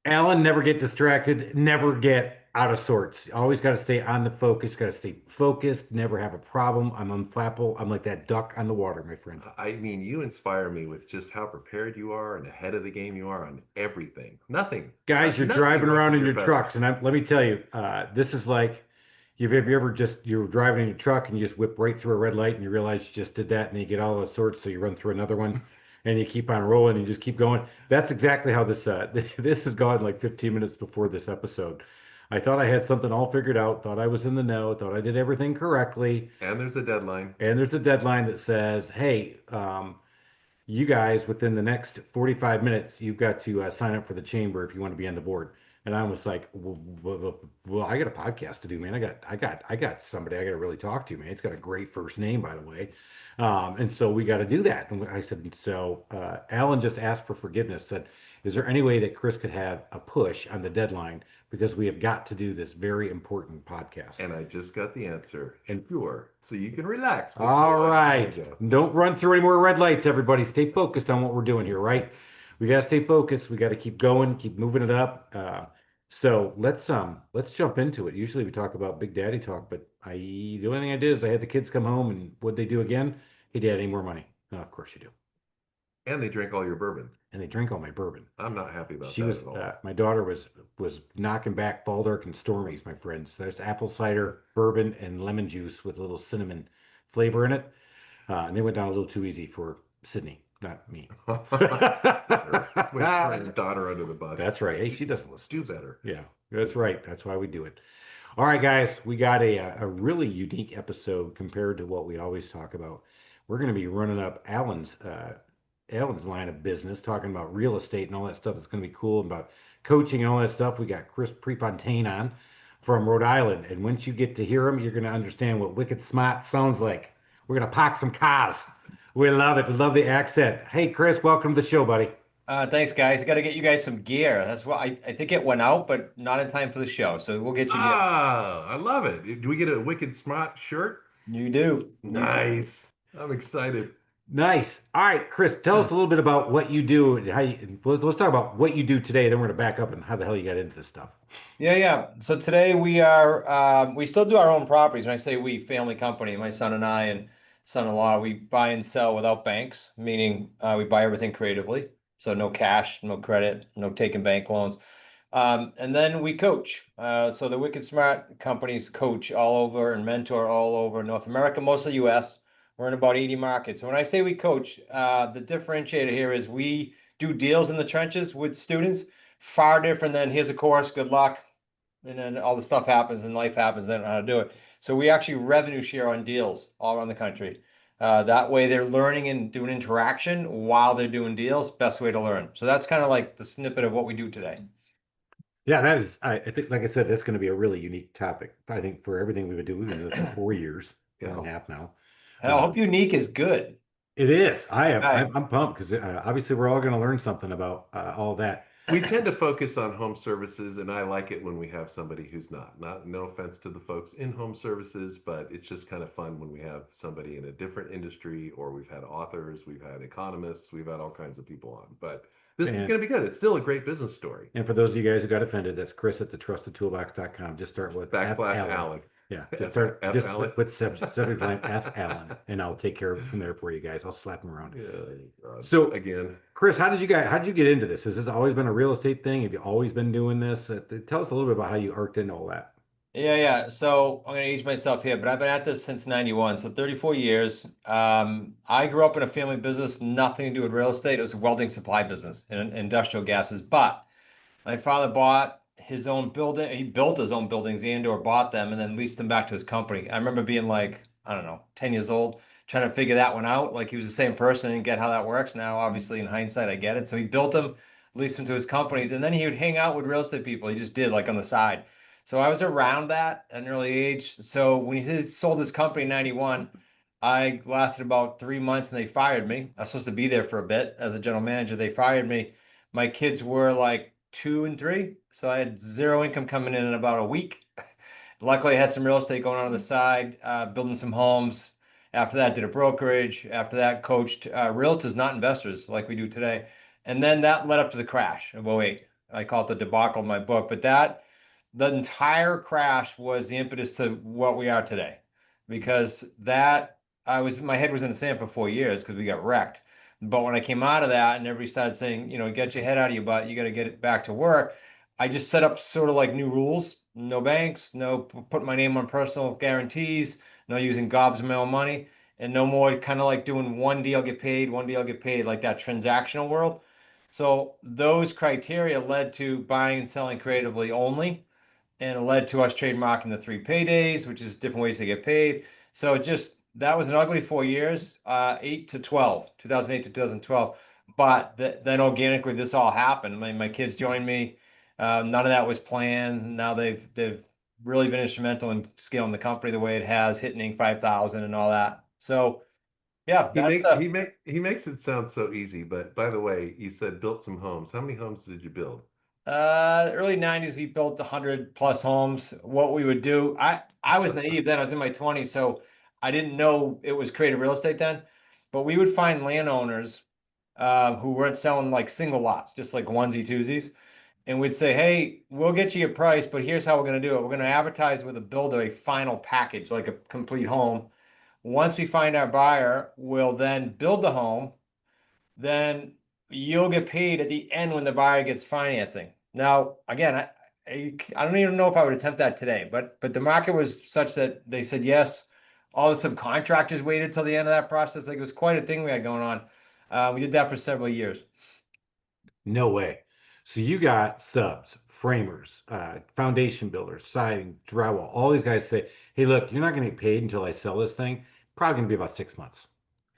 Alan, never get distracted, never get out of sorts. Always got to stay on the focus, got to stay focused, never have a problem. I'm unflappable. I'm like that duck on the water, my friend. I mean, you inspire me with just how prepared you are and ahead of the game you are on everything. Nothing, Guys, you're nothing driving around ruffles in your your feathers. trucks, and let me tell you, this is like have you ever just you're driving in your truck and you just whip right through a red light and you realize you just did that and you get all those sorts, so you run through another one and you keep on rolling and you just keep going. That's exactly how this this has gone like 15 minutes before this episode. I thought I had something all figured out, thought I was in the know, thought I did everything correctly, And there's a deadline. and there's a deadline that says, "Hey, you guys, within the next 45 minutes, you've got to sign up for the chamber if you want to be on the board." And I was like, well, I got a podcast to do, man. I got somebody I got to really talk to, man. It's got a great first name, by the way. And so we got to do that. And I said, so Alan just asked for forgiveness, said, is there any way that Chris could have a push on the deadline because we have got to do this very important podcast? And I just got the answer. And Sure. So you can relax. But all go on. Here we right. go. Don't run through any more red lights, everybody. Stay focused on what we're doing here, right? We got to stay focused. We got to keep going, keep moving it up. So let's jump into it. Usually we talk about Big Daddy talk, but the only thing I did is I had the kids come home and what'd they do again? Hey, Dad, any more money? No, of course you do. And they drank all your bourbon. And they drink all my bourbon. I'm not happy about She that was at all. my daughter was knocking back Fall Dark and Stormies, my friends. There's apple cider, bourbon, and lemon juice with a little cinnamon flavor in it. And they went down a little too easy for Sydney, not me. Sure. Way to throw your daughter under the bus. That's right. Hey, she doesn't listen to Do us. better. Yeah, that's right. That's why we do it. All right, guys, we got a really unique episode compared to what we always talk about. We're going to be running up Alan's line of business, talking about real estate and all that stuff. That's going to be cool about coaching and all that stuff. We got Chris Prefontaine on from Rhode Island, and once you get to hear him, you're going to understand what wicked smart sounds like. We're going to park some cars. We love it. We love the accent. Hey, Chris, welcome to the show, buddy. Thanks, guys. Got to get you guys some gear. That's what I think it went out, but not in time for the show. So we'll get you gear. Ah, I love it. Do we get a Wicked Smart shirt? You do. You do. Nice. I'm excited. Nice. All right, Chris, tell us a little bit about what you do and how you, let's talk about what you do today. Then we're going to back up and how the hell you got into this stuff. Yeah, yeah. So today we still do our own properties. When I say we, family company, my son and I and son-in-law, we buy and sell without banks, meaning we buy everything creatively. So no cash, no credit, no taking bank loans. And then we coach. So the Wicked Smart companies coach all over and mentor all over North America, mostly US. We're in about 80 markets. So when I say we coach, the differentiator here is we do deals in the trenches with students, far different than here's a course, good luck. And then all the stuff happens and life happens, they don't know how to do it. So we actually revenue share on deals all around the country. That way they're learning and doing interaction while they're doing deals. Best way to learn. So that's kind of like the snippet of what we do today. Yeah, that is, I think, like I said, that's going to be a really unique topic. I think for everything we've been doing, we've been doing this for 4 years, four Yeah. and a half now. And I Uh, hope unique is good. it is. I am. All right. I'm pumped because obviously we're all going to learn something about all that. We tend to focus on home services, and I like it when we have somebody who's not. No offense to the folks in home services, but it's just kind of fun when we have somebody in a different industry, or we've had authors, we've had economists, we've had all kinds of people on. But this is And going to be good. It's still a great business story. and for those of you guys who got offended, that's Chris at thetrustedtoolbox.com. Just start with F Backslash Allen. Allen. Yeah, just F, start F just Allen. put subject line F Allen, and I'll take care of it from there for you guys. I'll slap them around. Yeah, So, again, Chris, how did you get into this? Has this always been a real estate thing? Have you always been doing this? Tell us a little bit about how you arced into all that. Yeah, yeah. So I'm going to age myself here, but I've been at this since 91, so 34 years. I grew up in a family business, nothing to do with real estate. It was a welding supply business and industrial gases. But my father bought his own building. He built his own buildings and or bought them and then leased them back to his company. I remember being like, I don't know, 10 years old, trying to figure that one out. Like he was the same person and get how that works. Now, obviously, in hindsight, I get it. So he built them, leased them to his companies, and then he would hang out with real estate people. He just did like on the side. So I was around that at an early age. So when he sold his company in 91, I lasted about 3 months and they fired me. I was supposed to be there for a bit as a general manager. They fired me. My kids were like 2 and 3. So I had zero income coming in about a week. Luckily, I had some real estate going on the side, building some homes. After that, did a brokerage. After that, coached realtors, not investors, like we do today. And then that led up to the crash of '08. I call it the debacle of my book, but the entire crash was the impetus to what we are today. Because my head was in the sand for 4 years because we got wrecked. But when I came out of that and everybody started saying, get your head out of your butt, you got to get it back to work. I just set up sort of like new rules: no banks, no put my name on personal guarantees, no using gobs of my own money, and no more kind of like doing one deal get paid, one deal get paid, like that transactional world. So those criteria led to buying and selling creatively only, and it led to us trademarking the 3 paydays, which is different ways to get paid. So just that was an ugly 4 years, 8 to 12, 2008 to 2012. But then organically, this all happened. My kids joined me. None of that was planned. Now they've really been instrumental in scaling the company the way it has, hitting Inc. 5,000 and all that. So yeah, He that's make the he makes it sound so easy, but by the way, you said built some homes. How many homes did you build? early 90s. We built 100 plus homes. What we would do, I was naive then. I was in my 20s, so I didn't know it was creative real estate then. But we would find landowners who weren't selling like single lots, just like onesie twosies. And we'd say, hey, we'll get you a price, but here's how we're going to do it. We're going to advertise with a builder a final package, like a complete home. Once we find our buyer, we'll then build the home. Then you'll get paid at the end when the buyer gets financing. Now, again, I don't even know if I would attempt that today, but the market was such that they said yes. All the subcontractors waited till the end of that process. Like, it was quite a thing we had going on. We did that for several years. No way. So you got subs, framers, foundation builders, siding, drywall. All these guys say, "Hey, look, you're not going to get paid until I sell this thing. Probably going to be about 6 months."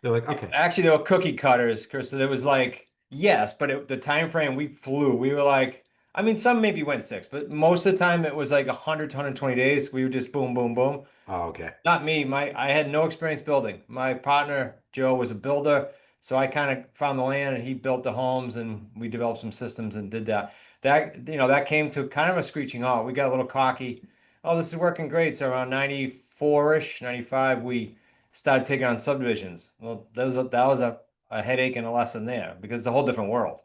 They're like, "Okay, Actually, there were cookie cutters, Chris. So there was like, yes, but the time frame we flew, we were like, I mean, some maybe went 6, but most of the time it was like 100 to 120 days. We would just boom, boom, boom. oh, okay, Not me. I had no experience building. My partner Joe was a builder, so I kind of found the land and he built the homes, and we developed some systems and did that. That came to kind of a screeching halt. We got a little cocky. Oh, this is working great. So around 94-ish, 95, we started taking on subdivisions. Well, that was a headache and a lesson there because it's a whole different world.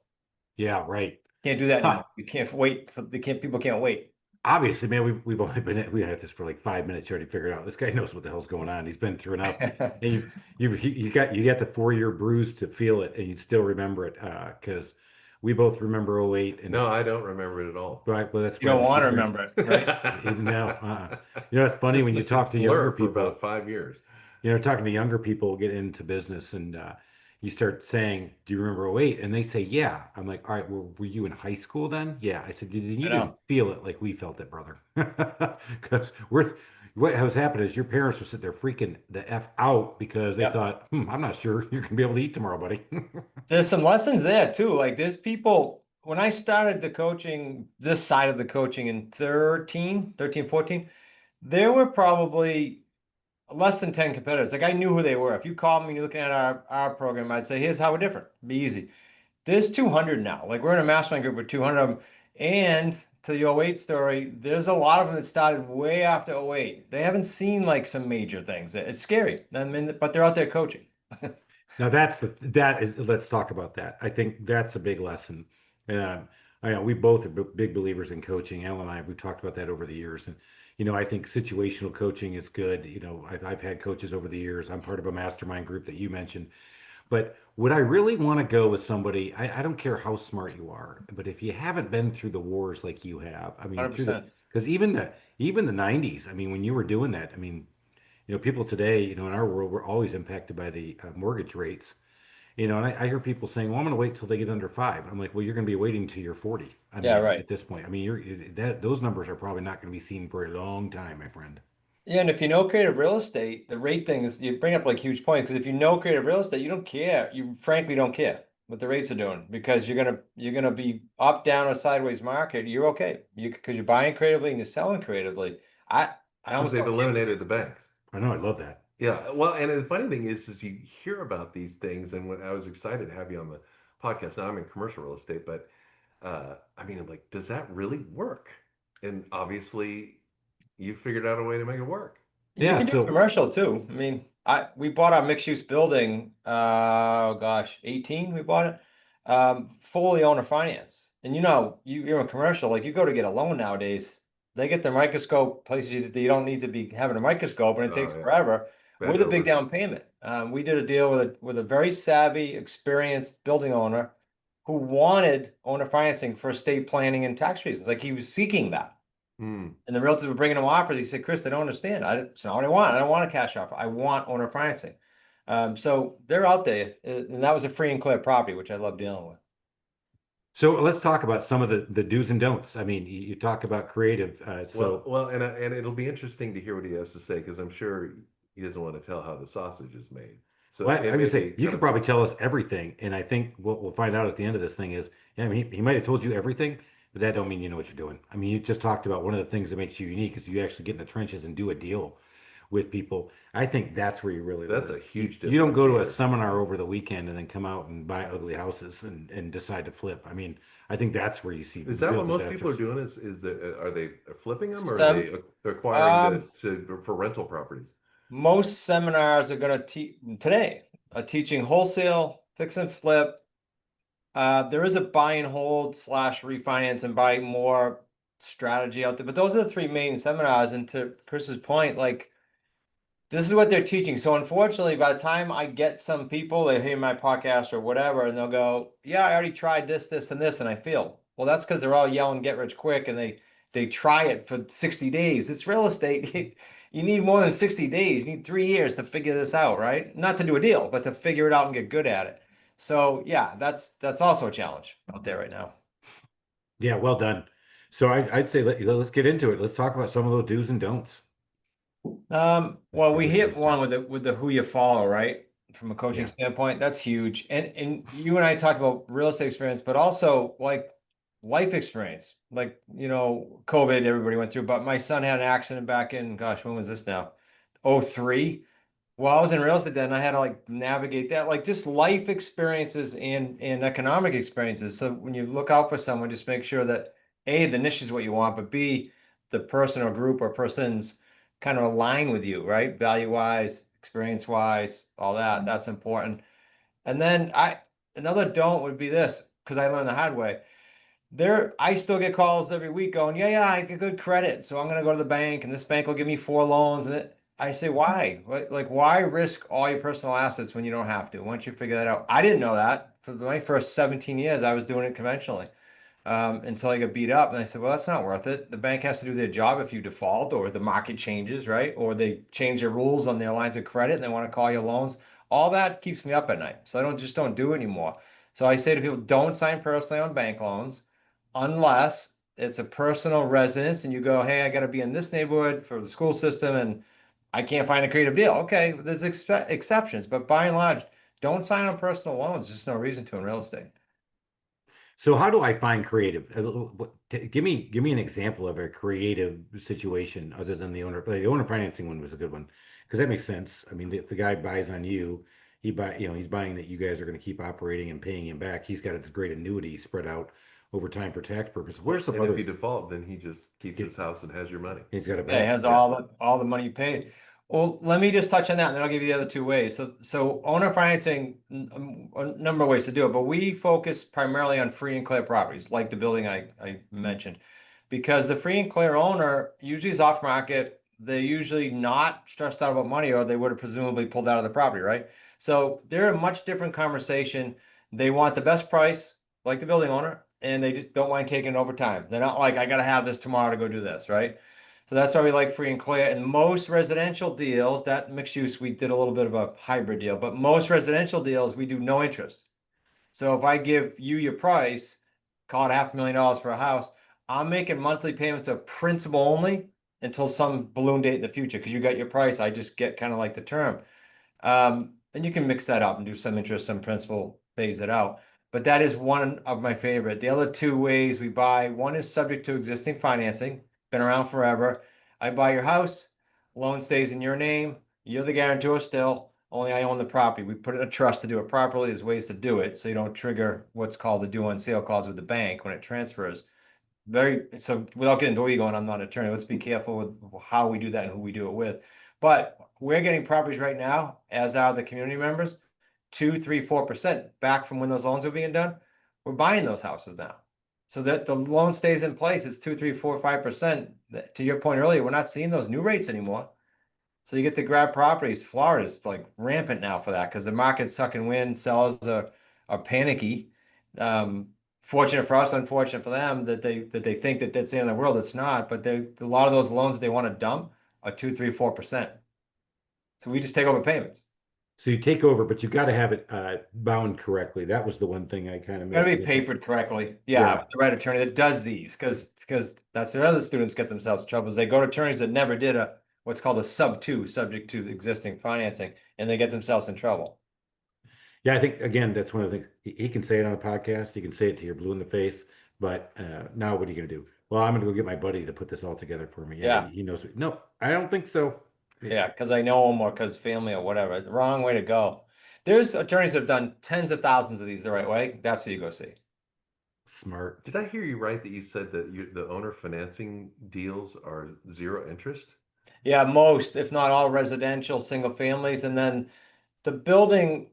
yeah, right." Can't do that Huh. anymore. You can't wait. People can't wait. Obviously, man, we've only we had this for like 5 minutes. You already figured out this guy knows what the hell's going on. He's been through enough, and you got the 4 year bruise to feel it, and you still remember it because we both remember '08, and No, I don't remember it at all. right, well, that's You why don't we want keep to drinking. remember it, right? No, it's funny when you Like a talk to younger blur for people. about 5 years. Talking to younger people get into business, and you start saying, "Do you remember '08?" And they say, "Yeah." I'm like, "All right, were you in high school then?" "Yeah." I said, I You didn't know. feel it like we felt it, brother." Because what has happened is your parents were sitting there freaking the F out because they Yep. thought, I'm not sure you're gonna be able to eat tomorrow, buddy." There's some lessons there too. Like, there's people, when I started the coaching, this side of the coaching in 14, there were probably less than 10 competitors. Like, I knew who they were. If you called me and you're looking at our program, I'd say, here's how we're different. Be easy. There's 200 now. Like, we're in a mastermind group with 200 of them. And to the '08 story, there's a lot of them that started way after '08. They haven't seen like some major things. It's scary. I mean, but they're out there coaching. Now let's talk about that. I think that's a big lesson. Um, I know we both are big believers in coaching. Ellen and I, we've talked about that over the years. And, I think situational coaching is good. I've had coaches over the years. I'm part of a mastermind group that you mentioned. But would I really want to go with somebody? I don't care how smart you are, but if you haven't been through the wars like you have, I mean, because even the '90s, I mean, when you were doing that, I mean, people today, in our world, we're always impacted by the mortgage rates. And I hear people saying, "Well, I'm going to wait till they get under 5." I'm like, "Well, you're going to be waiting till you're 40." I Yeah, mean, right. at this point, I mean, those numbers are probably not going to be seen for a long time, my friend. Yeah, and if you know creative real estate, the rate thing is, you bring up like huge points, because if you know creative real estate, you don't care. You frankly don't care what the rates are doing, because you're gonna be up, down, or sideways market. You're okay. Because you're buying creatively and you're selling creatively. I I Because almost they've don't care what the eliminated the rates are doing. banks. I know, I love that. Yeah, well, and the funny thing is you hear about these things, and when I was excited to have you on the podcast. Now I'm in commercial real estate, but I mean, I'm like, does that really work? And obviously, you figured out a way to make it work. You Yeah. can do So commercial too. I mean, we bought our mixed use building, oh gosh, 18 we bought it. Fully owner finance. And you know, you're a commercial, like you go to get a loan nowadays, they get the microscope places that you don't need to be having a microscope, and it takes Oh yeah, forever bend with a big over. down payment. We did a deal with a very savvy, experienced building owner who wanted owner financing for estate planning and tax reasons. Like he was seeking that. Hmm. And the realtors were bringing him offers. He said, Chris, they don't understand. It's not what I want. I don't want a cash offer. I want owner financing. So they're out there. And that was a free and clear property, which I love dealing with. So let's talk about some of the do's and don'ts. I mean, you talk about creative. Well, and it'll be interesting to hear what he has to say because I'm sure he doesn't want to tell how the sausage is made. So Well, it I may would be say you kind could of probably tell us everything, and I think what we'll find out at the end of this thing is, yeah, I mean, he might have told you everything, but that don't mean you know what you're doing. I mean, you just talked about one of the things that makes you unique is you actually get in the trenches and do a deal with people. I think that's where you really that's learn. a You huge you don't go to a differentiator. seminar Yeah. over the weekend and then come out and buy ugly houses and decide to flip. I mean, I think that's where you see Is that what realtors most at people are their doing? Is that are they flipping them or are they Some acquiring um, for rental properties? most seminars are going to teach today, teaching wholesale, fix and flip. There is a buy and hold slash refinance and buy more strategy out there, but those are the three main seminars. And to Chris's point, like this is what they're teaching. So unfortunately, by the time I get some people, they hear my podcast or whatever, and they'll go, "Yeah, I already tried this, this, and this, and I failed." Well, that's because they're all yelling "get rich quick" and they try it for 60 days. It's real estate. You need more than 60 days. You need 3 years to figure this out, right? Not to do a deal, but to figure it out and get good at it. So yeah, that's also a challenge out there right now. yeah, well done. So I'd say let's get into it. Let's talk about some of those do's and don'ts. Let's Well, see we where do we hit one start. with the who you follow, right? From a coaching Yeah. standpoint, that's huge. And you and I talked about real estate experience, but also like life experience. Like, COVID everybody went through, but my son had an accident back in, gosh, when was this now? Oh three. Well, I was in real estate then. I had to like navigate that, like just life experiences and economic experiences. So when you look out for someone, just make sure that A, the niche is what you want, but B, the person or group or persons kind of align with you, right? Value wise, experience wise, all that. That's important. And then another don't would be this, because I learned the hard way. I still get calls every week going, yeah, yeah, I get good credit. So I'm going to go to the bank and this bank will give me 4 loans. I say, why? Like, why risk all your personal assets when you don't have to? Once you figure that out, I didn't know that. For my first 17 years, I was doing it conventionally until I got beat up. And I said, well, that's not worth it. The bank has to do their job if you default or the market changes, right? Or they change their rules on their lines of credit and they want to call you loans. All that keeps me up at night. So I don't do it anymore. So I say to people, don't sign personally on bank loans unless it's a personal residence and you go, hey, I got to be in this neighborhood for the school system and I can't find a creative deal. Okay, there's exceptions, but by and large, don't sign on personal loans. There's just no reason to in real estate. So how do I find creative? Give me an example of a creative situation other than the owner financing one was a good one because that makes sense. I mean, if the guy buys on you, he's buying that you guys are going to keep operating and paying him back. He's got this great annuity spread out over time for tax purposes. Where's Well, some and if other you default, then he just keeps get, his house and has your money. he's got a Yeah, it bank. has Yeah. all the money you paid. Well, let me just touch on that, and then I'll give you the other two ways. So owner financing, a number of ways to do it, but we focus primarily on free and clear properties, like the building I mentioned, because the free and clear owner usually is off market. They're usually not stressed out about money, or they would have presumably pulled out of the property, right? So they're a much different conversation. They want the best price, like the building owner, and they just don't mind taking it over time. They're not like, I got to have this tomorrow to go do this, right? So that's why we like free and clear. And most residential deals, that mixed use, we did a little bit of a hybrid deal, but most residential deals, we do no interest. So if I give you your price, call it $500,000 for a house, I'm making monthly payments of principal only until some balloon date in the future. Because you got your price, I just get kind of like the term. And you can mix that up and do some interest, some principal, phase it out. But that is one of my favorite. The other two ways we buy, one is subject to existing financing, been around forever. I buy your house, loan stays in your name, you're the guarantor still, only I own the property. We put it in a trust to do it properly. There's ways to do it so you don't trigger what's called the due on sale clause with the bank when it transfers. So without getting into legal, and I'm not an attorney, let's be careful with how we do that and who we do it with. But we're getting properties right now, as are the community members, 2, 3, 4% back from when those loans were being done. We're buying those houses now. so that the loan stays in place. It's 2, 3, 4, 5%. To your point earlier, we're not seeing those new rates anymore. So you get to grab properties. Florida's like rampant now for that because the market's sucking wind. Sellers are panicky. Um, Fortunate for us, unfortunate for them that they think that that's the end of the world. It's not. But a lot of those loans that they want to dump are 2, 3, 4%. So we just take over payments. So you take over, but you got to have it bound correctly. That was the one thing I kind of Got to missed. be This is, papered correctly. Yeah, yeah, with the right attorney that does these, because that's where other students get themselves in trouble. Is they go to attorneys that never did a what's called a sub two, subject to the existing financing, and they get themselves in trouble. yeah. I think again, that's one of the things he can say it on a podcast. He can say it to your blue in the face. But now, what are you going to do? Well, I'm going to go get my buddy to put this all together for me. Yeah, Yeah, he knows. No, I don't think so. Yeah, yeah, because I know them or because family or whatever. The wrong way to go. There's attorneys that have done tens of thousands of these the right way. That's who you go see. smart. Did I hear you right that you said that the owner financing deals are zero interest? Yeah, most, if not all, residential single families, and then the building.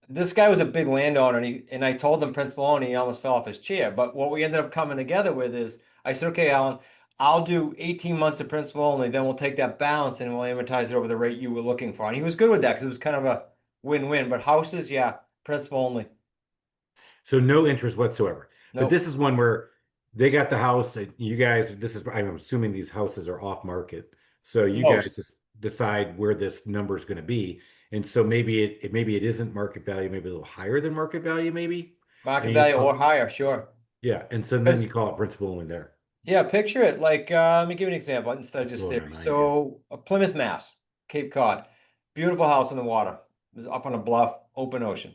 This guy was a big landowner, and I told him principal only. He almost fell off his chair. But what we ended up coming together with is I said, okay, Alan, I'll do 18 months of principal only. Then we'll take that balance and we'll amortize it over the rate you were looking for. And he was good with that because it was kind of a win-win. But houses, yeah, principal only. So no interest whatsoever. But Nope. this is one where they got the house. And you guys, this is, I'm assuming these houses are off market. So you guys Most just decide where this number is going to be. And so maybe it isn't market value, maybe a little higher than market value, maybe. market And you just value or call, higher, sure. yeah. And so then Because you call it principal only there. yeah, picture it like let me give you an example instead of Let's just blow my theory. mind here. So Plymouth, Mass, Cape Cod, beautiful house on the water, up on a bluff, open ocean.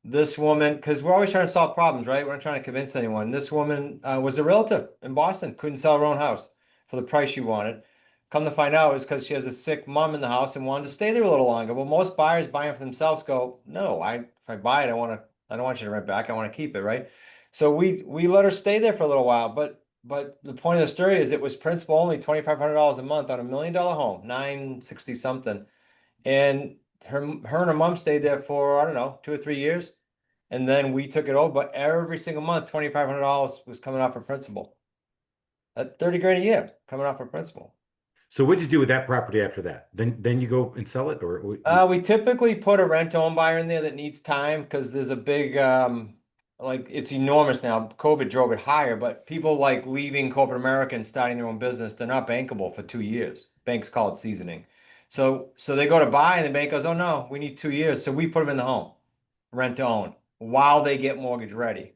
This woman, because we're always trying to solve problems, right? We're not trying to convince anyone. This woman was a realtor in Boston, couldn't sell her own house for the price she wanted. Come to find out, it's because she has a sick mom in the house and wanted to stay there a little longer. Well, most buyers buying for themselves go, no, if I buy it, I don't want you to rent back. I want to keep it, right? So we let her stay there for a little while, but the point of the story is it was principal only $2,500 a month on $1 million home, 960 something. And her and her mom stayed there for, I don't know, 2 or 3 years. And then we took it over, but every single month, $2,500 was coming off her principal. At 30 grand a year coming off her principal. So what'd you do with that property after that? Then you go and sell it, or We typically put a rent-to-own buyer in there that needs time because there's a big, like it's enormous now. COVID drove it higher, but people like leaving corporate America and starting their own business, they're not bankable for 2 years. Banks call it seasoning. So they go to buy and the bank goes, oh no, we need 2 years. So we put them in the home, rent to own, while they get mortgage ready.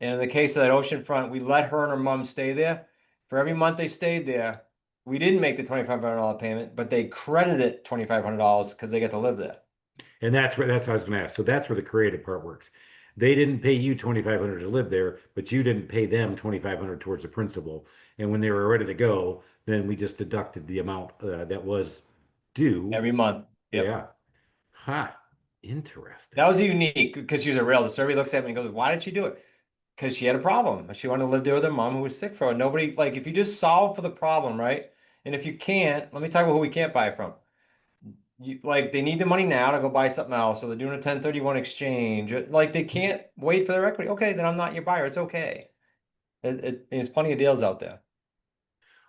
And in the case of that oceanfront, we let her and her mom stay there. For every month they stayed there, we didn't make the $2,500 payment, but they credited $2,500 because they get to live there. and that's what I was going to ask. So that's where the creative part works. They didn't pay you 2,500 to live there, but you didn't pay them 2,500 towards the principal. And when they were ready to go, then we just deducted the amount that was due. Every month. Yep. Yeah. Ha. Interesting. That was unique because she was a realtor. So everybody looks at me and goes, why did she do it? Because she had a problem. She wanted to live there with her mom who was sick for her. Nobody, like, if you just solve for the problem, right? And if you can't, let me talk about who we can't buy from. Like, they need the money now to go buy something else, or they're doing a 1031 exchange. Like, they can't wait for their equity. Okay, then I'm not your buyer. It's okay. There's plenty of deals out there.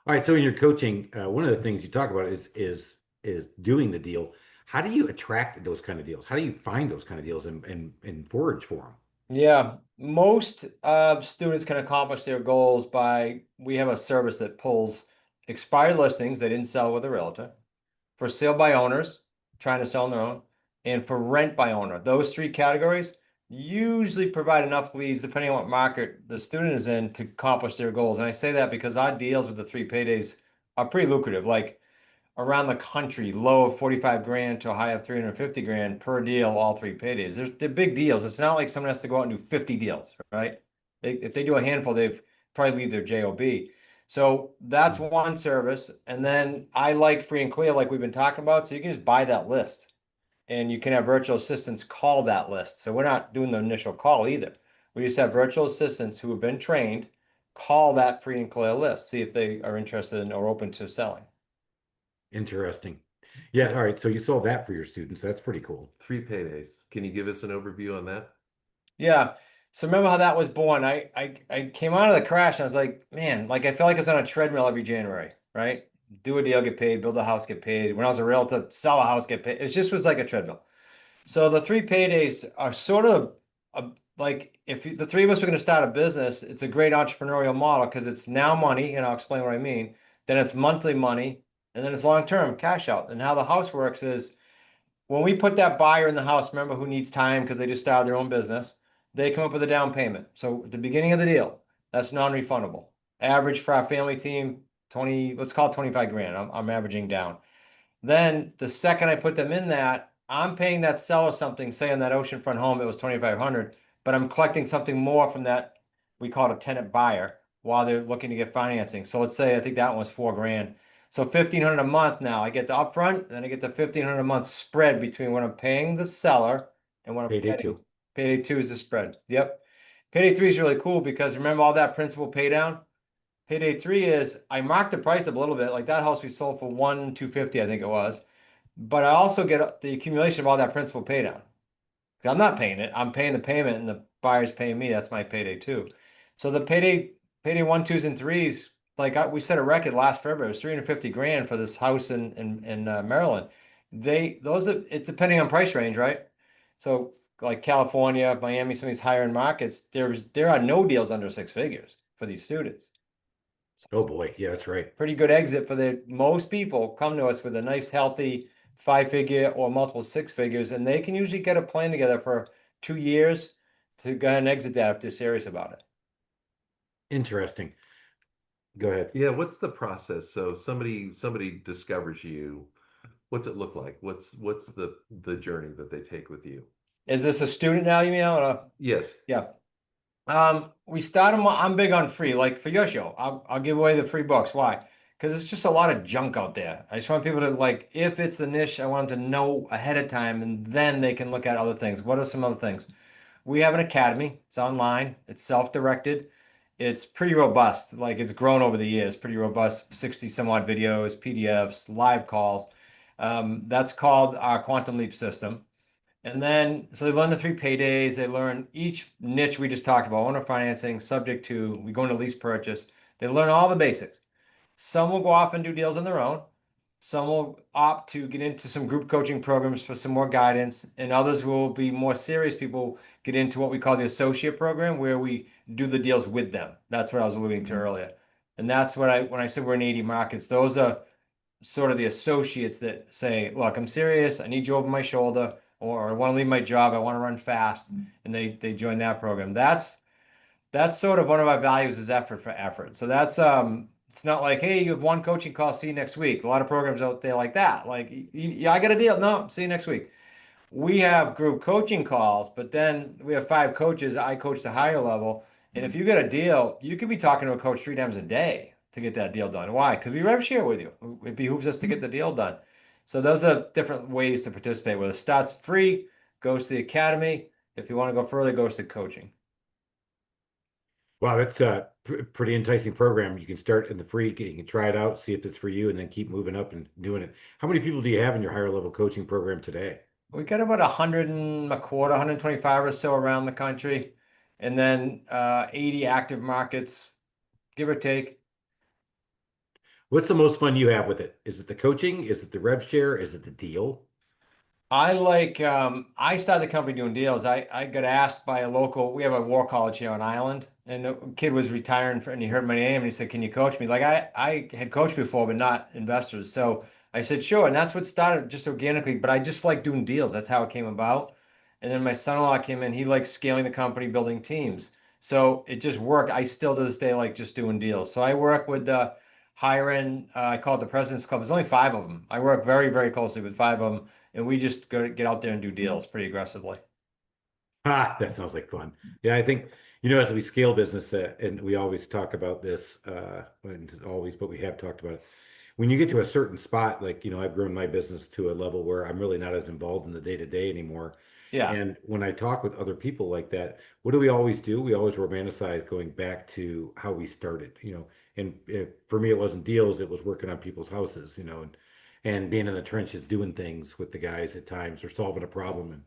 All right. So in your coaching, one of the things you talk about is doing the deal. How do you attract those kind of deals? How do you find those kind of deals and forage for them? Yeah, most students can accomplish their goals by we have a service that pulls expired listings they didn't sell with a realtor, for sale by owners trying to sell on their own, and for rent by owner. Those three categories usually provide enough leads, depending on what market the student is in, to accomplish their goals. And I say that because our deals with the three paydays are pretty lucrative. Like around the country, low of 45 grand to a high of 350 grand per deal, all three paydays. They're big deals. It's not like someone has to go out and do 50 deals, right? If they do a handful, they've probably leave their job. So that's one service. And then I like free and clear, like we've been talking about. So you can just buy that list and you can have virtual assistants call that list. So we're not doing the initial call either. We just have virtual assistants who have been trained call that free and clear list, see if they are interested in or open to selling. Interesting. Yeah. All right. So you solve that for your students. That's pretty cool. Three paydays. Can you give us an overview on that? Yeah. So remember how that was born? I came out of the crash and I was like, man, like I feel like I was on a treadmill every January, right? Do a deal, get paid, build a house, get paid. When I was a realtor, sell a house, get paid. It just was like a treadmill. So the three paydays are sort of like if the three of us were going to start a business, it's a great entrepreneurial model because it's now money, and I'll explain what I mean. Then it's monthly money, and then it's long-term cash out. And how the house works is when we put that buyer in the house, remember who needs time because they just started their own business, they come up with a down payment. So at the beginning of the deal, that's non-refundable. Average for our family team, 20, let's call it 25 grand. I'm averaging down. Then the second I put them in that, I'm paying that seller something, say on that oceanfront home, it was 2,500, but I'm collecting something more from that, we call it a tenant buyer while they're looking to get financing. So let's say I think that one was 4 grand. So 1,500 a month now. I get the upfront, then I get the 1,500 a month spread between what I'm paying the seller and what I'm Payday getting. two. Payday two is the spread. Yep. Payday three is really cool because remember all that principal pay down? Payday three is I marked the price up a little bit. Like that house we sold for 1,250, I think it was. But I also get the accumulation of all that principal pay down. I'm not paying it. I'm paying the payment and the buyer's paying me. That's my payday too. So the payday one, twos, and threes, like we set a record last February. It was 350 grand for this house in Maryland. Those are it's depending on price range, right? So like California, Miami, some of these higher end markets, there are no deals under 6 figures for these students. So Oh boy, yeah, that's right. pretty good exit for the most people come to us with a nice healthy 5 figure or multiple 6 figures, and they can usually get a plan together for 2 years to go ahead and exit that if they're serious about it. Interesting. Go ahead. Yeah, what's the process? So somebody discovers you. What's it look like? What's the journey that they take with you? Is this a student now, you mean? Yes. Yeah. We start them. I'm big on free, like for your show. I'll give away the free books. Why? Because it's just a lot of junk out there. I just want people to like, if it's the niche, I want them to know ahead of time, and then they can look at other things. What are some other things? We have an academy. It's online. It's self-directed. It's pretty robust. Like it's grown over the years. Pretty robust. 60 some odd videos, PDFs, live calls. That's called our Quantum Leap system. And then, so they learn the three paydays. They learn each niche we just talked about, owner financing, subject to, we go into lease purchase. They learn all the basics. Some will go off and do deals on their own. Some will opt to get into some group coaching programs for some more guidance, and others will be more serious. People get into what we call the associate program, where we do the deals with them. That's what I was alluding to Mhm. earlier. And that's what when I said we're in 80 markets, those are sort of the associates that say, look, I'm serious. I need you over my shoulder, or I want to leave my job. I want to run fast. And they join that program. That's sort of one of our values is effort for effort. So that's it's not like, hey, you have one coaching call, see you next week. A lot of programs out there like that. Like, yeah, I got a deal. No, see you next week. We have group coaching calls, but then we have 5 coaches. I coach the higher level. And if you get a deal, you could be talking to a coach 3 times a day to get that deal done. Why? Because we rev share with you. It behooves us to get the deal done. So those are different ways to participate. Whether it starts free, goes to the academy. If you want to go further, goes to coaching. Wow, that's a pretty enticing program. You can start in the free, you can try it out, see if it's for you, and then keep moving up and doing it. How many people do you have in your higher level coaching program today? We got about 100 and a quarter, 125 or so around the country, and then 80 active markets, give or take. What's the most fun you have with it? Is it the coaching? Is it the rev share? Is it the deal? I started the company doing deals. I got asked by a local, we have a war college here on island, and a kid was retiring and he heard my name and he said, can you coach me? Like I had coached before, but not investors. So I said, sure. And that's what started just organically, but I just like doing deals. That's how it came about. And then my son-in-law came in, he likes scaling the company, building teams. So it just worked. I still to this day like just doing deals. So I work with higher end, I call it the President's Club. There's only 5 of them. I work very, very closely with 5 of them, and we just go get out there and do deals pretty aggressively. Ah, that sounds like fun. Yeah, I think, as we scale business, and we always talk about this, and always, but we have talked about it. When you get to a certain spot, like, I've grown my business to a level where I'm really not as involved in the day to day anymore. Yeah, And when I talk with other people like that, what do we always do? We always romanticize going back to how we started, and for me, it wasn't deals, it was working on people's houses, and being in the trenches, doing things with the guys at times or solving a problem.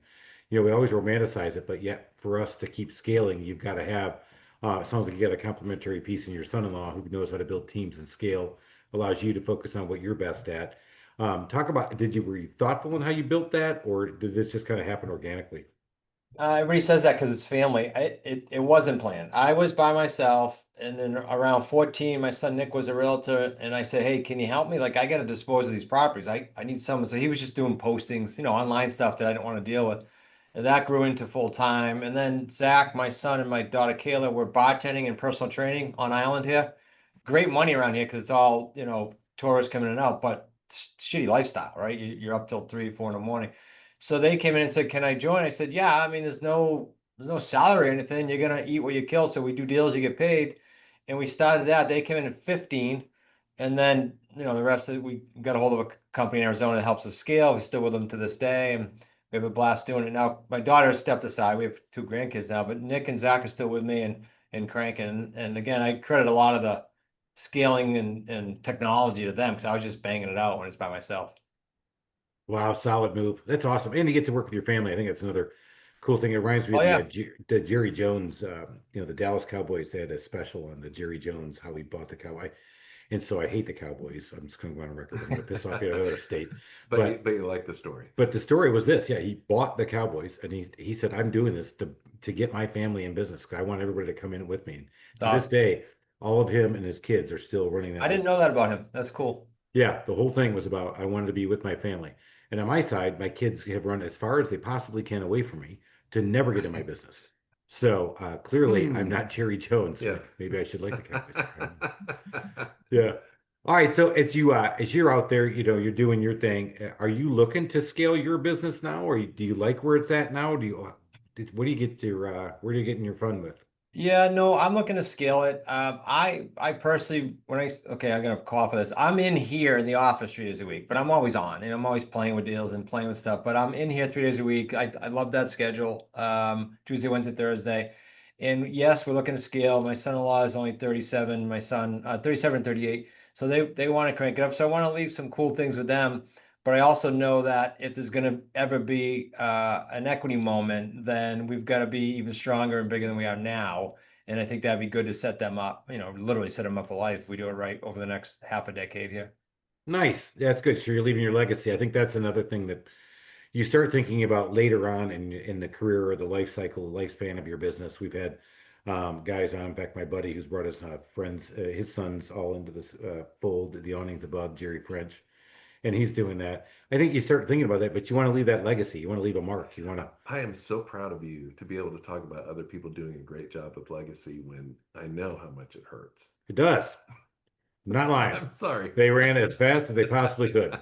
we always romanticize it, but yet for us to keep scaling, you've got to have, it sounds like you got a complementary piece in your son-in-law who knows how to build teams and scale, allows you to focus on what you're best at. Talk about, were you thoughtful in how you built that, or did this just kind of happen organically? Everybody says that because it's family. It wasn't planned. I was by myself, and then around 14, my son Nick was a realtor, and I said, "Hey, can you help me? Like, I got to dispose of these properties. I need someone." So he was just doing postings, online stuff that I didn't want to deal with, and that grew into full time. And then Zach, my son, and my daughter Kayla were bartending and personal training on island here. Great money around here because it's all tourists coming in and out, but shitty lifestyle, right? You're up till 3, 4 in the morning. So they came in and said, "Can I join?" I said, "Yeah." I mean, there's no salary or anything. You're gonna eat what you kill. So we do deals, you get paid. And we started that. They came in at 15. And then, the rest of it, we got a hold of a company in Arizona that helps us scale. We're still with them to this day, and we have a blast doing it. Now, my daughter has stepped aside. We have 2 grandkids now, but Nick and Zach are still with me and cranking. And again, I credit a lot of the scaling and technology to them because I was just banging it out when it's by myself. Wow, solid move. That's awesome. And you get to work with your family. I think that's another cool thing. It reminds me Oh of yeah. the Jerry Jones, the Dallas Cowboys. They had a special on the Jerry Jones, how he bought the Cowboy. And so I hate the Cowboys. I'm just going to go on record. I'm going to piss off another state. But But you like the story. the story was this. Yeah, he bought the Cowboys and he said, I'm doing this to get my family in business because I want everybody to come in with me. And It's to this awesome. day, all of him and his kids are still running I that didn't know business. that about him. That's cool. Yeah, the whole thing was about I wanted to be with my family. And on my side, my kids have run as far as they possibly can away from me to never get in my business. So clearly, I'm Hmm. not Jerry Jones. Yeah. Maybe I should like the Cowboys. Yeah. All right. So as you're out there, you're doing your thing. Are you looking to scale your business now, or do you like where it's at now? What do you get your where do you get in your fun with? Yeah, no, I'm looking to scale it. I personally, okay, I'm gonna call for this. I'm in here in the office 3 days a week, but I'm always on and I'm always playing with deals and playing with stuff. But I'm in here 3 days a week. I love that schedule. Tuesday, Wednesday, Thursday. And yes, we're looking to scale. My son-in-law is only 37, my son, 37 and 38. So they want to crank it up. So I want to leave some cool things with them. But I also know that if there's going to ever be an equity moment, then we've got to be even stronger and bigger than we are now. And I think that'd be good to set them up, literally set them up for life if we do it right over the next half a decade here. Nice. That's good. So you're leaving your legacy. I think that's another thing that you start thinking about later on in the career or the life cycle, the lifespan of your business. We've had guys on, in fact, my buddy who's brought his friends, his sons all into this fold, the awnings above, Jerry French, and he's doing that. I think you start thinking about that, but you want to leave that legacy. You want to leave a mark. You want to, I am so proud of you to be able to talk about other people doing a great job with legacy when I know how much it hurts. it does. I'm not lying. I'm sorry. They ran as fast as they possibly could.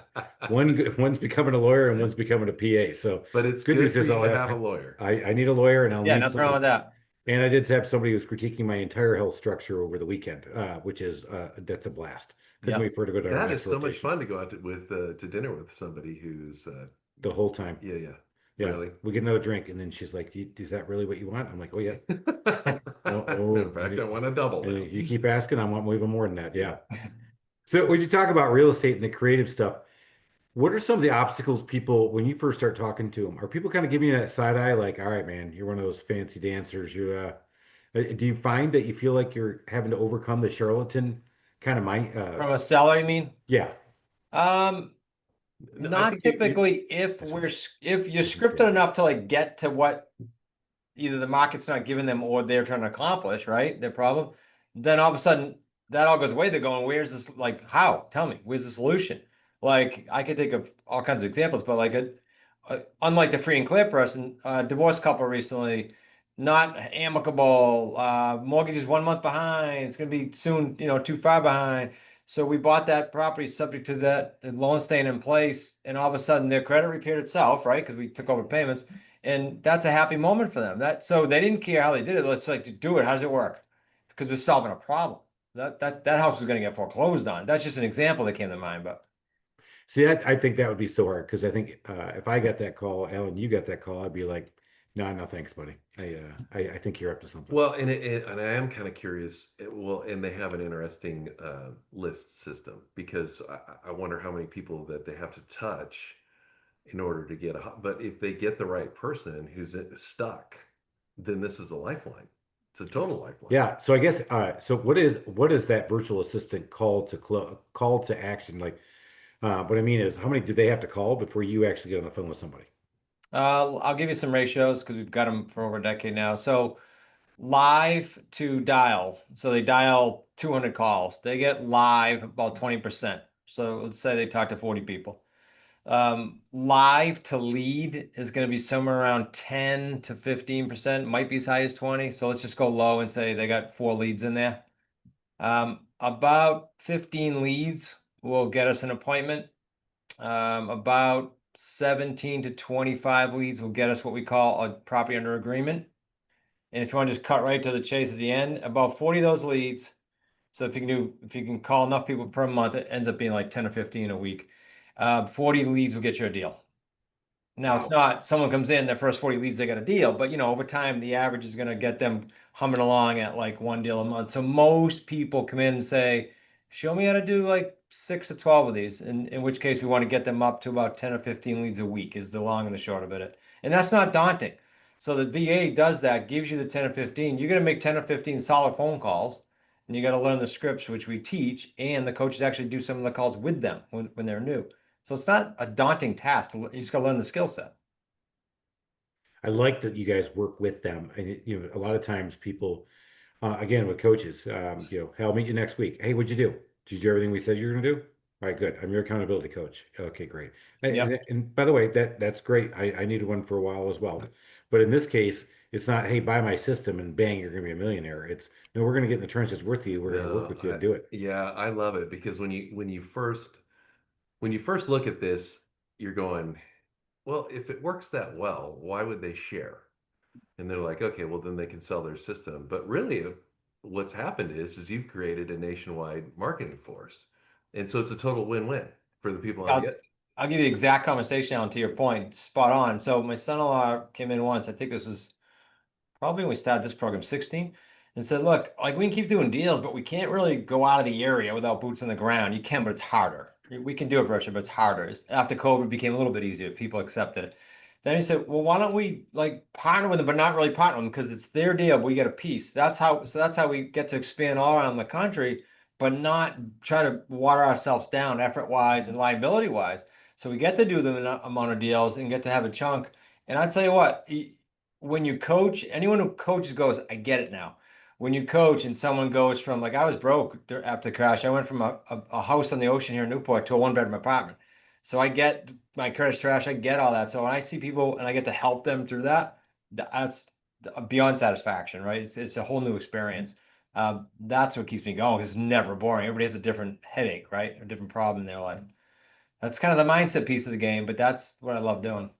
One's becoming a lawyer and one's becoming a PA. So But it's good good news for is you to have a lawyer. I need a lawyer and I'll Yeah, need nothing wrong some. with that. And I did have somebody who was critiquing my entire health structure over the weekend, which is that's a blast. Couldn't Yep. wait for her to go to our That is next so much rotation fun to go out to dinner with somebody who's the whole time. yeah, yeah. Yeah, Really? we get another drink, and then she's like, "Is that really what you want?" I'm like, "Oh yeah." Oh, In oh, fact, I want to double and now. you keep asking, I want even more than that. Yeah. Yeah. So when you talk about real estate and the creative stuff, what are some of the obstacles people, when you first start talking to them, are people kind of giving you that side eye, like, "All right, man, you're one of those fancy dancers. Do you find that you feel like you're having to overcome the charlatan kind of mind? From a seller, you mean? Yeah, Um, No, I Not think you typically if if you're you can say scripted that. enough to like get to what either the market's not giving them or they're trying to accomplish, right? Their problem. Then all of a sudden that all goes away. They're going, where's this? Like, how? Tell me, where's the solution? Like, I could think of all kinds of examples, but like, unlike the free and clear person, a divorced couple recently, not amicable, mortgage is 1 month behind. It's going to be soon, too far behind. So we bought that property subject to that loan staying in place, and all of a sudden their credit repaired itself, right? Because we took over payments, and that's a happy moment for them. That so they didn't care how they did it. Let's like to do it. How does it work? Because we're solving a problem. That house was going to get foreclosed on. That's just an example that came to mind. But See, I think that would be so hard because I think if I got that call, Alan, you got that call, I'd be like, no, no, thanks, buddy. I think you're up to something. well, and I am kind of curious. Well, and they have an interesting list system because I wonder how many people that they have to touch in order to get but if they get the right person who's stuck, then this is a lifeline. It's a total lifeline. Yeah. So I guess so what is that virtual assistant call to action like? What I mean is how many do they have to call before you actually get on the phone with somebody? I'll give you some ratios because we've got them for over a decade now. So live to dial. So they dial 200 calls. They get live about 20%. So let's say they talk to 40 people. Live to lead is going to be somewhere around 10 to 15%, might be as high as 20. So let's just go low and say they got 4 leads in there. About 15 leads will get us an appointment. About 17 to 25 leads will get us what we call a property under agreement. And if you want to just cut right to the chase at the end, about 40 of those leads. So if you can call enough people per month, it ends up being like 10 or 15 a week. 40 leads will get you a deal. Now it's Wow. not someone comes in, their first 40 leads, they got a deal, but over time, the average is going to get them humming along at like one deal a month. So most people come in and say, show me how to do like 6 to 12 of these, in which case we want to get them up to about 10 or 15 leads a week is the long and the short of it. And that's not daunting. So the VA does that, gives you the 10 or 15. You're going to make 10 or 15 solid phone calls, and you got to learn the scripts, which we teach, and the coaches actually do some of the calls with them when they're new. So it's not a daunting task. You just got to learn the skill set. I like that you guys work with them. And a lot of times people, again, with coaches, hey, I'll meet you next week. Hey, what'd you do? Did you do everything we said you were going to do? All right, good. I'm your accountability coach. Okay, great. And, Yep. and by the way, that's great. I needed one for a while as well. But in this case, it's not, hey, buy my system and bang, you're going to be a millionaire. It's, no, we're going to get in the trenches with you. We're going to work No, with you and do it. yeah, I love it because when you first look at this, you're going, well, if it works that well, why would they share? And they're like, okay, well then they can sell their system. But really, what's happened is you've created a nationwide marketing force, and so it's a total win-win for the people on I'll, the end. I'll give you the exact conversation on to your point. Spot on. So my son-in-law came in once. I think this was probably when we started this program, 16, and said, look, like we can keep doing deals, but we can't really go out of the area without boots on the ground. You can, but it's harder. We can do it virtually, but it's harder. After COVID, it became a little bit easier. People accepted it. Then he said, well, why don't we like partner with them, but not really partner with them because it's their deal, but we get a piece. That's how we get to expand all around the country, but not try to water ourselves down effort-wise and liability-wise. So we get to do the amount of deals and get to have a chunk. And I tell you what, when you coach, anyone who coaches goes, I get it now. When you coach and someone goes from like I was broke after the crash, I went from a house on the ocean here in Newport to a one-bedroom apartment. So I get my credit's trash, I get all that. So when I see people and I get to help them through that, that's beyond satisfaction, right? It's a whole new experience. That's what keeps me going. It's never boring. Everybody has a different headache, right? A different problem in their life. That's kind of the mindset piece of the game, but that's what I love doing.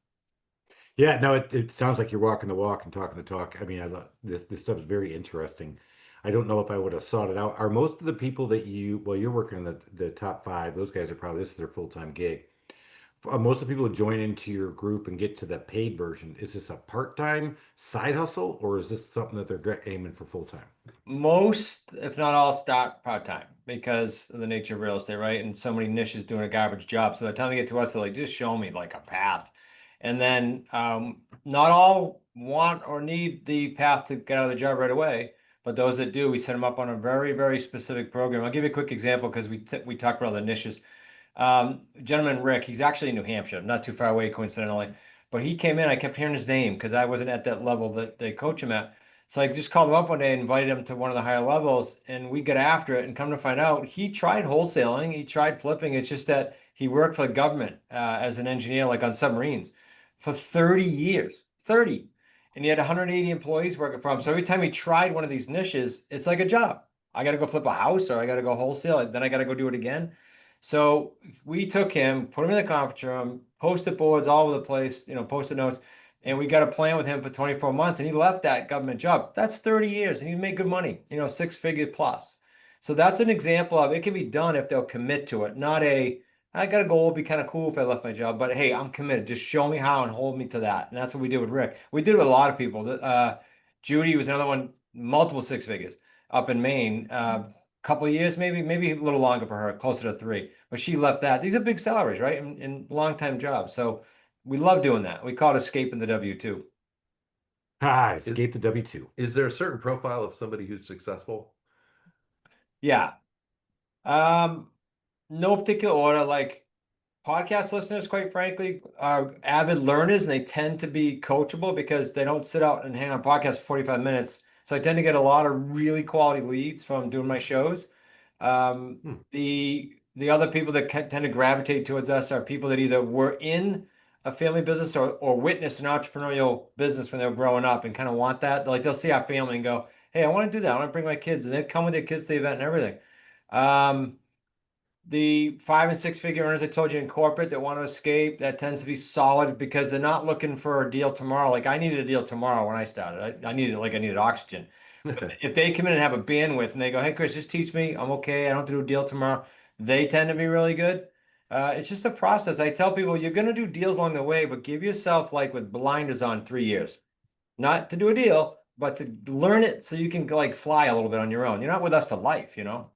Yeah, no, it sounds like you're walking the walk and talking the talk. I mean, I love this stuff is very interesting. I don't know if I would have sought it out. Are most of the people that well, you're working in the top five, those guys are probably this is their full-time gig. Most of the people who join into your group and get to the paid version, is this a part-time side hustle or is this something that they're aiming for full-time? Most, if not all, start part-time because of the nature of real estate, right? And so many niches doing a garbage job. So by the time they get to us, they're like, just show me like a path. And then not all want or need the path to get out of the job right away. But those that do, we set them up on a very, very specific program. I'll give you a quick example because we talked about the niches. Gentleman Rick, he's actually in New Hampshire, not too far away, coincidentally. But he came in, I kept hearing his name because I wasn't at that level that they coach him at. So I just called him up one day and invited him to one of the higher levels, and we got after it. And come to find out, he tried wholesaling, he tried flipping. It's just that he worked for the government as an engineer, like on submarines, for 30 years. 30. And he had 180 employees working for him. So every time he tried one of these niches, it's like a job. I got to go flip a house or I got to go wholesale. Then I got to go do it again. So we took him, put him in the conference room, post-it boards all over the place, post-it notes, and we got a plan with him for 24 months, and he left that government job. That's 30 years, and he made good money, 6-figure plus. So that's an example of it can be done if they'll commit to it, not I got a goal, it'd be kind of cool if I left my job, but hey, I'm committed. Just show me how and hold me to that. And that's what we did with Rick. We did it with a lot of people. Judy was another one, multiple 6 figures up in Maine. Couple of years, maybe a little longer for her, closer to 3. But she left that. These are big salaries, right? And long time jobs. So we love doing that. We call it escaping the W-2. Ah, Is, escape the W-2. is there a certain profile of somebody who's successful? Yeah. Um, no particular order. Like podcast listeners, quite frankly, are avid learners and they tend to be coachable because they don't sit out and hang on podcasts for 45 minutes. So I tend to get a lot of really quality leads from doing my shows. Hmm. The other people that tend to gravitate towards us are people that either were in a family business or witnessed an entrepreneurial business when they were growing up and kind of want that. Like they'll see our family and go, "Hey, I want to do that. I want to bring my kids," and they come with their kids to the event and everything. Um, the 5 and 6 figure earners I told you in corporate that want to escape, that tends to be solid because they're not looking for a deal tomorrow. Like I needed a deal tomorrow when I started. I needed like I needed oxygen. But if they come in and have a bandwidth and they go, "Hey Chris, just teach me. I'm okay. I don't have to do a deal tomorrow." They tend to be really good. It's just a process. I tell people you're going to do deals along the way, but give yourself like with blinders on 3 years, not to do a deal, but to learn it so you can like fly a little bit on your own. You're not with us for life, you know?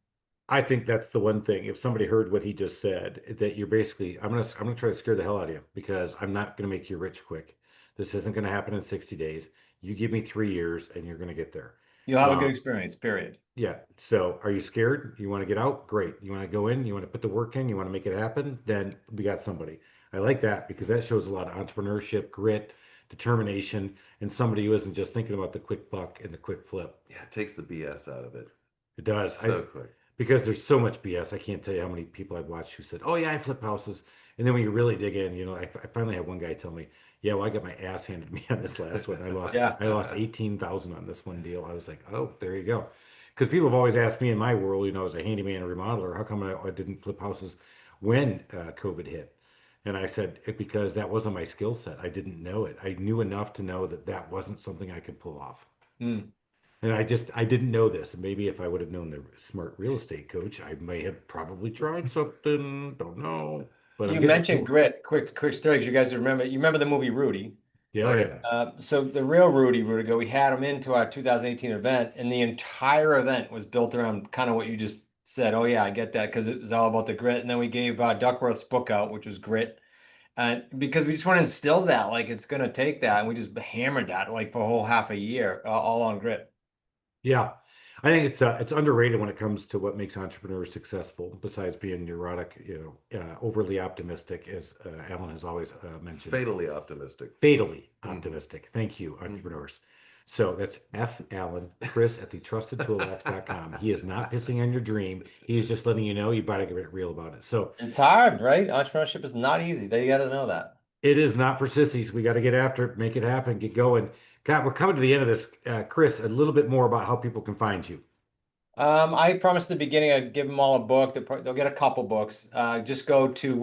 I think that's the one thing. If somebody heard what he just said, that you're basically, I'm gonna try to scare the hell out of you because I'm not gonna make you rich quick. This isn't gonna happen in 60 days. You give me 3 years and you're gonna get there. You'll have a good Um, experience, period. yeah. So are you scared? You want to get out? Great. You want to go in? You want to put the work in? You want to make it happen? Then we got somebody. I like that because that shows a lot of entrepreneurship, grit, determination, and somebody who isn't just thinking about the quick buck and the quick flip. Yeah, it takes the BS out of it It does. so quick. Because there's so much BS. I can't tell you how many people I've watched who said, "Oh yeah, I flip houses," and then when you really dig in, I finally had one guy tell me, "Yeah, well, I got my ass handed to me on this last one. Yeah. I lost 18,000 on this one deal." I was like, "Oh, there you go." Because people have always asked me in my world, as a handyman and remodeler, how come I didn't flip houses when COVID hit? And I said, because that wasn't my skill set. I didn't know it. I knew enough to know that that wasn't something I could pull off. Mm. And I didn't know this. Maybe if I would have known the smart real estate coach, I may have probably tried something. Don't know. But I'm You getting mentioned grit. Quick story, 'cause you guys remember. You remember the movie Rudy? yeah, Oh oh, yeah. yeah. So the real Rudy, we had him into our 2018 event, and the entire event was built around kind of what you just said. Oh yeah, I get that because it was all about the grit. And then we gave Duckworth's book out, which was Grit, and because we just want to instill that, like it's going to take that, and we just hammered that like for a whole half a year, all on grit. Yeah. I think it's underrated when it comes to what makes entrepreneurs successful, besides being neurotic, overly optimistic, as Alan has always mentioned. Fatally optimistic. Fatally Mhm. optimistic. Thank you, entrepreneurs. So that's F. Allen, Chris at thetrustedtoolbox.com. He is not pissing on your dream. He is just letting you know you better get real about it. So It's hard, right? Entrepreneurship is not easy. They got to know that. it is not for sissies. We got to get after it, make it happen, get going. God, we're coming to the end of this. Chris, a little bit more about how people can find you. I promised at the beginning I'd give them all a book. They'll get a couple books. Just go to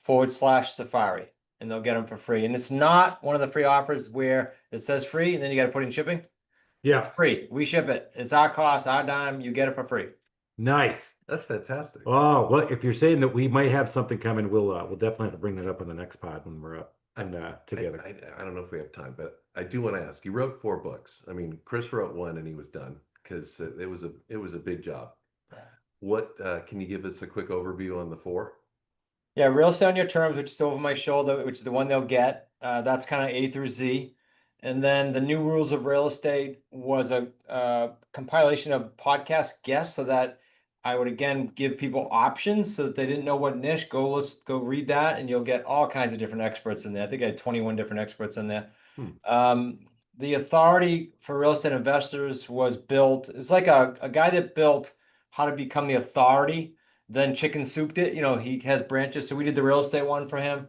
wickedsmartbooks.com/safari and they'll get them for free. And it's not one of the free offers where it says free and then you got to put in shipping. Yeah, Free. We ship it. It's our cost, our dime. You get it for free. nice. That's fantastic. Oh, well, if you're saying that we might have something coming, we'll definitely have to bring that up on the next pod when we're up and together. I don't know if we have time, but I do want to ask. You wrote 4 books. I mean, Chris wrote one and he was done because it was a big job. What can you give us a quick overview on the 4? Yeah, Real Estate on Your Terms, which is over my shoulder, which is the one they'll get. That's kind of A through Z. And then the New Rules of Real Estate was a compilation of podcast guests so that I would again give people options so that they didn't know what niche. Go read that, and you'll get all kinds of different experts in there. I think I had 21 different experts in there. Hmm. The Authority for Real Estate Investors was built. It's like a guy that built how to become the authority, then chicken souped it. He has branches. So we did the real estate one for him.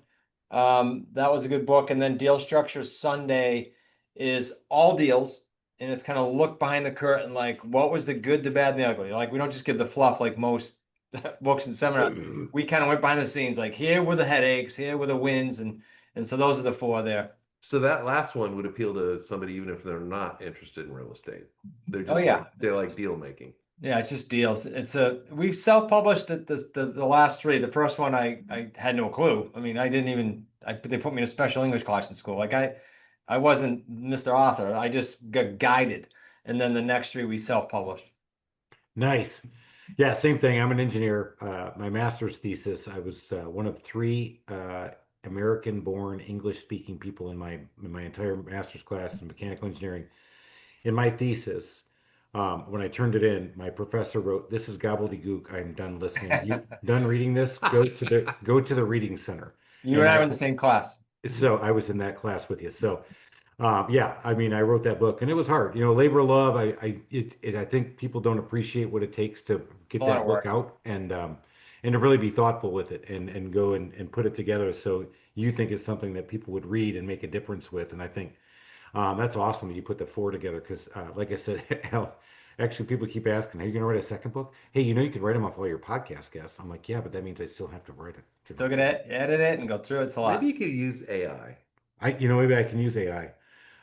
That was a good book. And then Deal Structure Sunday is all deals. And it's kind of look behind the curtain, like what was the good, the bad, and the ugly. Like we don't just give the fluff like most books and seminars. We kind of went behind the scenes, like here were the headaches, here were the wins, and so those are the 4 there. So that last one would appeal to somebody even if they're not interested in real estate. They're Oh just yeah. like they like deal making. Yeah, it's just deals. We've self-published the last 3. The first one I had no clue. I mean, they put me in a special English class in school. Like I wasn't Mr. Author. I just got guided. And then the next 3 we self-published. Nice. Yeah, same thing. I'm an engineer. My master's thesis, I was one of three American-born English-speaking people in my entire master's class in mechanical engineering. In my thesis, when I turned it in, my professor wrote, "This is gobbledygook. I'm done listening. You done reading this? Go to the reading center." You And and I were in the same class. so I was in that class with you. So yeah, I mean, I wrote that book and it was hard. You know, labor of love. I think people don't appreciate what it takes to It's a get lot of that book work. out and to really be thoughtful with it and go and put it together so you think it's something that people would read and make a difference with. And I think that's awesome that you put the four together because, like I said, Al, actually, people keep asking, "Are you going to write a second book?" Hey, you know, you can write them off all your podcast guests. I'm like, yeah, but that means I still have to write it. Still gonna edit it and go through it. It's a Maybe lot. you could use AI. You know, maybe I can use AI.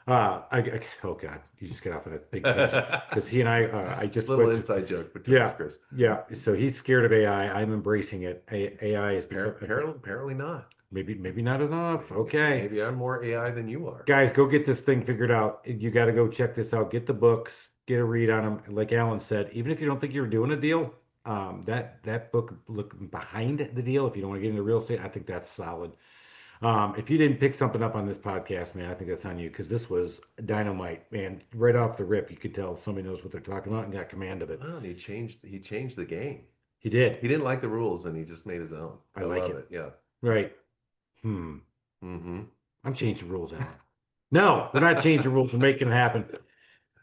Oh God, you just got off on a big tangent because he and I just Little went to, inside joke between us, yeah, Chris. yeah. So he's scared of AI. I'm embracing it. AI is Apparently not. maybe not enough. Okay, Maybe I'm more AI than you are. guys, go get this thing figured out. You got to go check this out. Get the books. Get a read on them. Like Alan said, even if you don't think you're doing a deal, that book, look behind the deal. If you don't want to get into real estate, I think that's solid. If you didn't pick something up on this podcast, man, I think that's on you because this was dynamite, man. Right off the rip, you could tell somebody knows what they're talking about and got command of it. Well, he changed the game. He did. He didn't like the rules and he just made his own. I I like love it. it. Yeah. Right. Hmm. Mm-hmm. I'm changing rules, Alan. No, we're not changing rules. We're making it happen.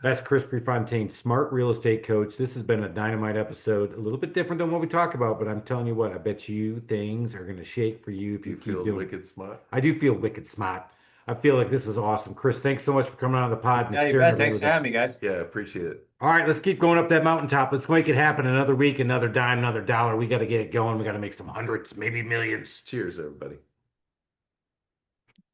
That's Chris Prefontaine, smart real estate coach. This has been a dynamite episode, a little bit different than what we talk about, but I'm telling you what, I bet you things are going to shake for you if Do you you keep feel doing it. wicked smart? I do feel wicked smart. I feel like this is awesome. Chris, thanks so much for coming on the pod Yeah, and you sharing bet. everything Thanks with for us. having me, guys. Yeah, appreciate it. All right, let's keep going up that mountaintop. Let's make it happen. Another week, another dime, another dollar. We got to get it going. We got to make some hundreds, maybe millions. Cheers, everybody.